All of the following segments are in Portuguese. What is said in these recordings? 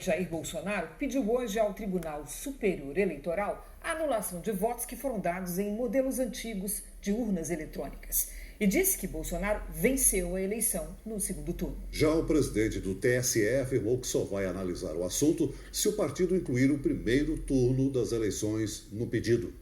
presidente Jair Bolsonaro pediu hoje ao Tribunal Superior Eleitoral a anulação de votos que foram dados em modelos antigos de urnas eletrônicas. E disse que Bolsonaro venceu a eleição no segundo turno. Já o presidente do TSE afirmou que só vai analisar o assunto se o partido incluir o primeiro turno das eleições no pedido.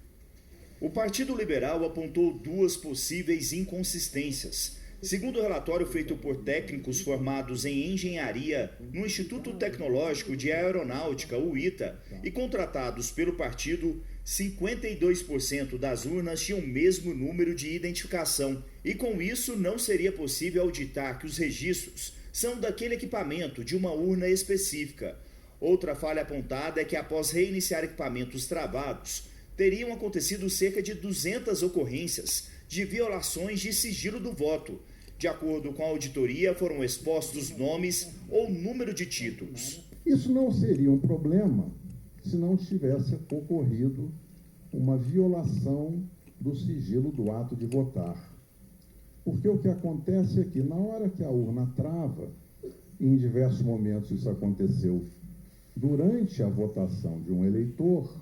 O Partido Liberal apontou duas possíveis inconsistências. Segundo o relatório feito por técnicos formados em engenharia no Instituto Tecnológico de Aeronáutica, o ITA, e contratados pelo partido, 52% das urnas tinham o mesmo número de identificação. E com isso não seria possível auditar que os registros são daquele equipamento de uma urna específica. Outra falha apontada é que após reiniciar equipamentos travados, teriam acontecido cerca de 200 ocorrências de violações de sigilo do voto. De acordo com a auditoria, foram expostos nomes ou número de títulos. Isso não seria um problema se não tivesse ocorrido uma violação do sigilo do ato de votar. Porque o que acontece é que, na hora que a urna trava, e em diversos momentos isso aconteceu durante a votação de um eleitor,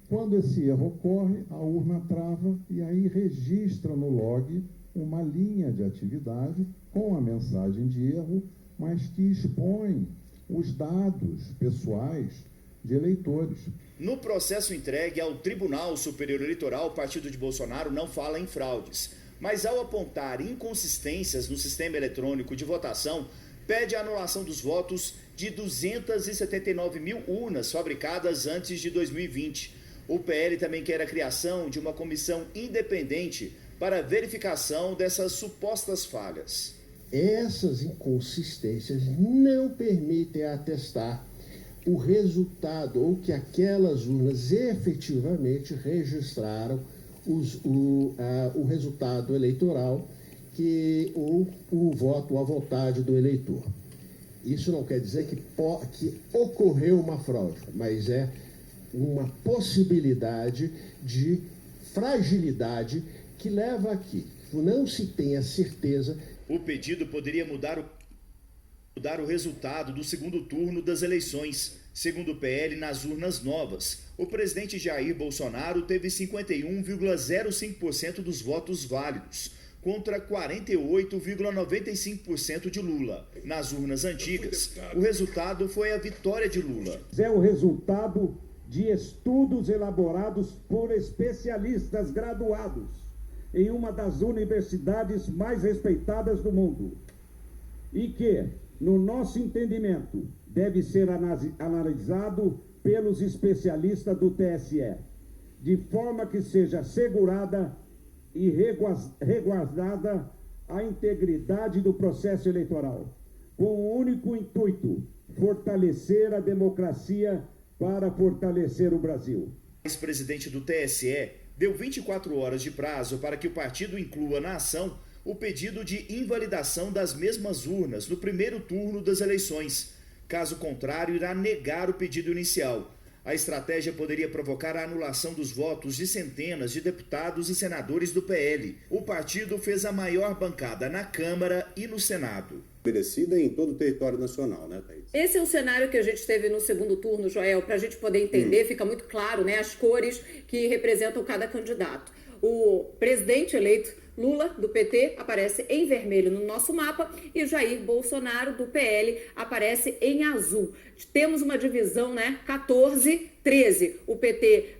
quando esse erro ocorre, a urna trava e aí registra no log uma linha de atividade com a mensagem de erro, mas que expõe os dados pessoais de eleitores. No processo entregue ao Tribunal Superior Eleitoral, o partido de Bolsonaro não fala em fraudes, mas ao apontar inconsistências no sistema eletrônico de votação, pede a anulação dos votos de 279 mil urnas fabricadas antes de 2020. O PL também quer a criação de uma comissão independente para verificação dessas supostas falhas. Essas inconsistências não permitem atestar o resultado ou que aquelas urnas efetivamente registraram o resultado eleitoral ou o voto à vontade do eleitor. Isso não quer dizer que ocorreu uma fraude, mas é uma possibilidade de fragilidade que leva a que não se tenha certeza. O pedido poderia mudar o resultado do segundo turno das eleições. Segundo o PL, nas urnas novas, o presidente Jair Bolsonaro teve 51,05% dos votos válidos, contra 48,95% de Lula. Nas urnas antigas, o resultado foi a vitória de Lula. É o resultado de estudos elaborados por especialistas graduados em uma das universidades mais respeitadas do mundo e que, no nosso entendimento, deve ser analisado pelos especialistas do TSE, de forma que seja assegurada e resguardada a integridade do processo eleitoral, com o único intuito, fortalecer a democracia para fortalecer o Brasil. O ex-presidente do TSE deu 24 horas de prazo para que o partido inclua na ação o pedido de invalidação das mesmas urnas no primeiro turno das eleições. Caso contrário, irá negar o pedido inicial. A estratégia poderia provocar a anulação dos votos de centenas de deputados e senadores do PL. O partido fez a maior bancada na Câmara e no Senado. Estabelecida em todo o território nacional, né, Thaís? Esse é o cenário que a gente teve no segundo turno, Joel, para a gente poder entender, fica muito claro, né, as cores que representam cada candidato. O presidente eleito Lula, do PT, aparece em vermelho no nosso mapa e Jair Bolsonaro, do PL, aparece em azul. Temos uma divisão, né, 14-13. O PT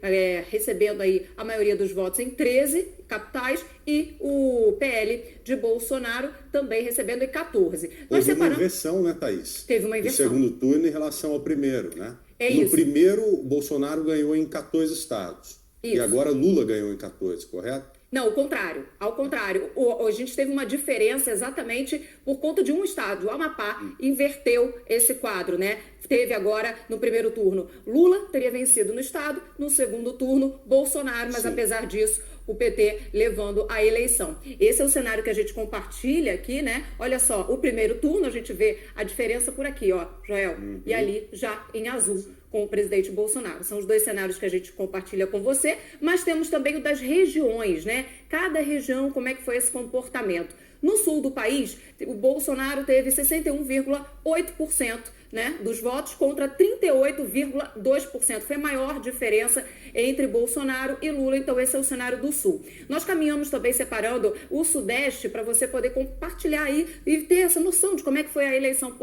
recebendo aí a maioria dos votos em 13 capitais e o PL de Bolsonaro também recebendo em 14. Houve uma inversão, né, Thaís? Teve uma inversão. No segundo turno em relação ao primeiro, né? É no isso. primeiro, Bolsonaro ganhou em 14 estados. Isso. E agora Lula ganhou em 14, correto? Não, o contrário. Ao contrário. A gente teve uma diferença exatamente por conta de um estado. O Amapá inverteu esse quadro, né? Teve agora, no primeiro turno, Lula teria vencido no estado, no segundo turno, Bolsonaro, mas apesar disso, o PT levando a eleição. Esse é o cenário que a gente compartilha aqui, né? Olha só, o primeiro turno a gente vê a diferença por aqui, ó, Joel, e ali já em azul com o presidente Bolsonaro. São os dois cenários que a gente compartilha com você, mas temos também o das regiões, né? Cada região, como é que foi esse comportamento. No sul do país, o Bolsonaro teve 61,8%, né, dos votos contra 38,2%. Foi a maior diferença entre Bolsonaro e Lula, então esse é o cenário do Sul. Nós caminhamos também separando o Sudeste para você poder compartilhar aí e ter essa noção de como é que foi a eleição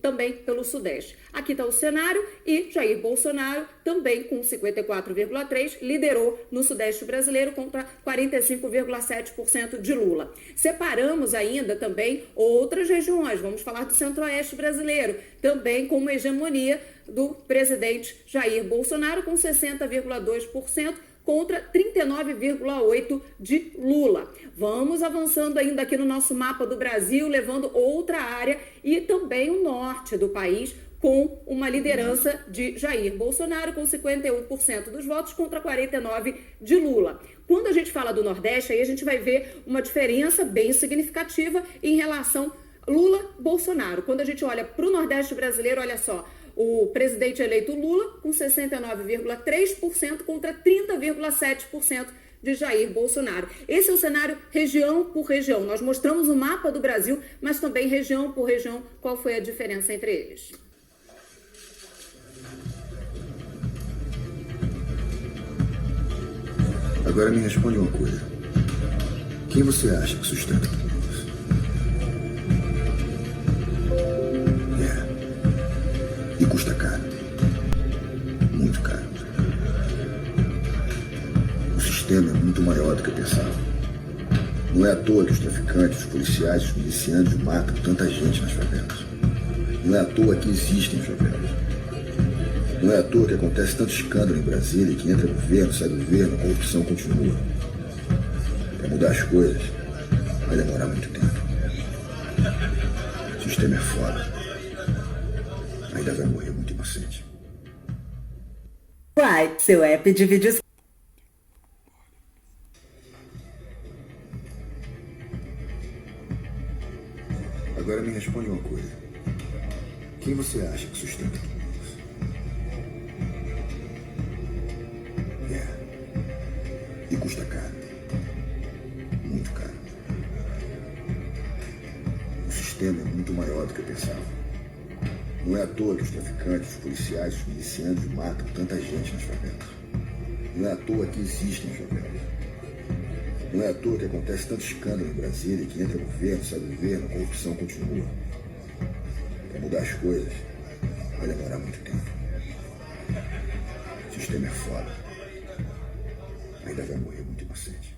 também pelo Sudeste. Aqui está o cenário e Jair Bolsonaro também com 54,3% liderou no Sudeste brasileiro contra 45,7% de Lula. Separamos ainda também outras regiões, vamos falar do Centro-Oeste brasileiro, também com uma hegemonia do presidente Jair Bolsonaro com 60,2% contra 39,8% de Lula. Vamos avançando ainda aqui no nosso mapa do Brasil, levando outra área e também o norte do país, com uma liderança de Jair Bolsonaro, com 51% dos votos contra 49% de Lula. Quando a gente fala do Nordeste, aí a gente vai ver uma diferença bem significativa em relação Lula-Bolsonaro. Quando a gente olha para o Nordeste brasileiro, olha só, o presidente eleito Lula com 69,3% contra 30,7% de Jair Bolsonaro. Esse é o cenário região por região. Nós mostramos o mapa do Brasil, mas também região por região, qual foi a diferença entre eles. Agora me responde uma coisa. Quem você acha que sustenta tudo isso? E custa caro. Muito caro. O sistema é muito maior do que eu pensava. Não é à toa que os traficantes, os policiais, os milicianos matam tanta gente nas favelas. Não é à toa que existem favelas. Não é à toa que acontece tanto escândalo em Brasília, que entra governo, sai governo, a corrupção continua. Para mudar as coisas, vai demorar muito tempo. O sistema é foda. Ainda vai morrer muito inocente. Uai, seu app de vídeos. Agora me responde uma coisa. Quem você acha que sustenta tudo isso? E custa caro. Muito caro. O sistema é muito maior do que eu pensava. Não é à toa que os traficantes, os policiais, os milicianos matam tanta gente nas favelas. Não é à toa que existem favelas. Não é à toa que acontece tanto escândalo em Brasília, que entra governo, sai governo, a corrupção continua. Para mudar as coisas, vai demorar muito tempo. O sistema é foda. Ainda vai morrer muito inocente.